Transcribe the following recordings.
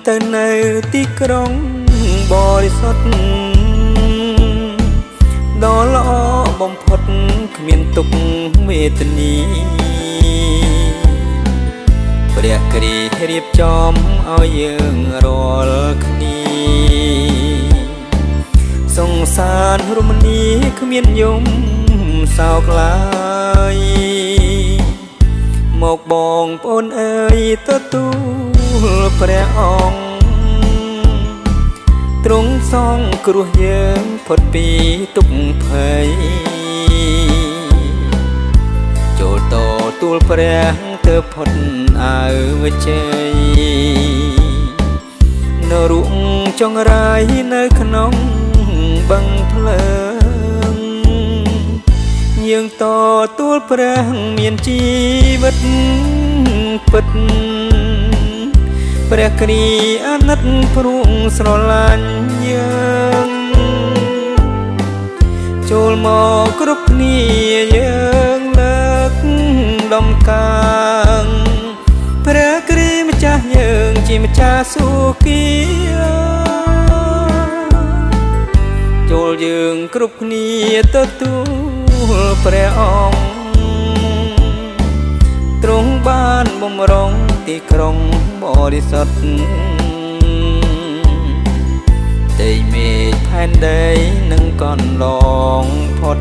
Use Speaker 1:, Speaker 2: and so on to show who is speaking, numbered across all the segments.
Speaker 1: ទៅនៅទីក្រុងបរិសុទ្ធដ៏ល្អបំផុតគ្មានទុក្ខវេទនាព្រះគ្រីស្ទរៀបចំឲ្យយើងរាល់គ្នាសង្សាររមនីគ្មានយំសោកឡើយមកបងប្អូនអើយទទួលព្រះអង្គទ្រង់សង្គ្រោះយើងផុតពីទុក្ខភ័យចូលទទួលព្រះទៅផុតអើវជ័យនៅរូងចង្រៃនៅក្នុងបឹងភ្លើងយើងទទួលព្រះមានជីវិតពិតព្រះគ្រីស្ទអាណិតព្រោះស្រឡាញ់យើងចូលមកគ្រប់គ្នាយើងលើកដំកើងព្រះគ្រីស្ទម្ចាស់យើងជាម្ចាស់សុគីចូលយើងគ្រប់គ្នាទទួលព្រះអង្គទ្រង់បានបំរុងទីក្រុងបរិសុទ្ធដីមេឃផែនដីនឹងកន្លងផុត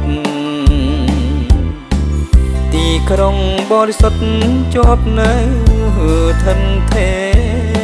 Speaker 1: ទីក្រុងបរិសុទ្ធជាប់នៅឋិនថេរ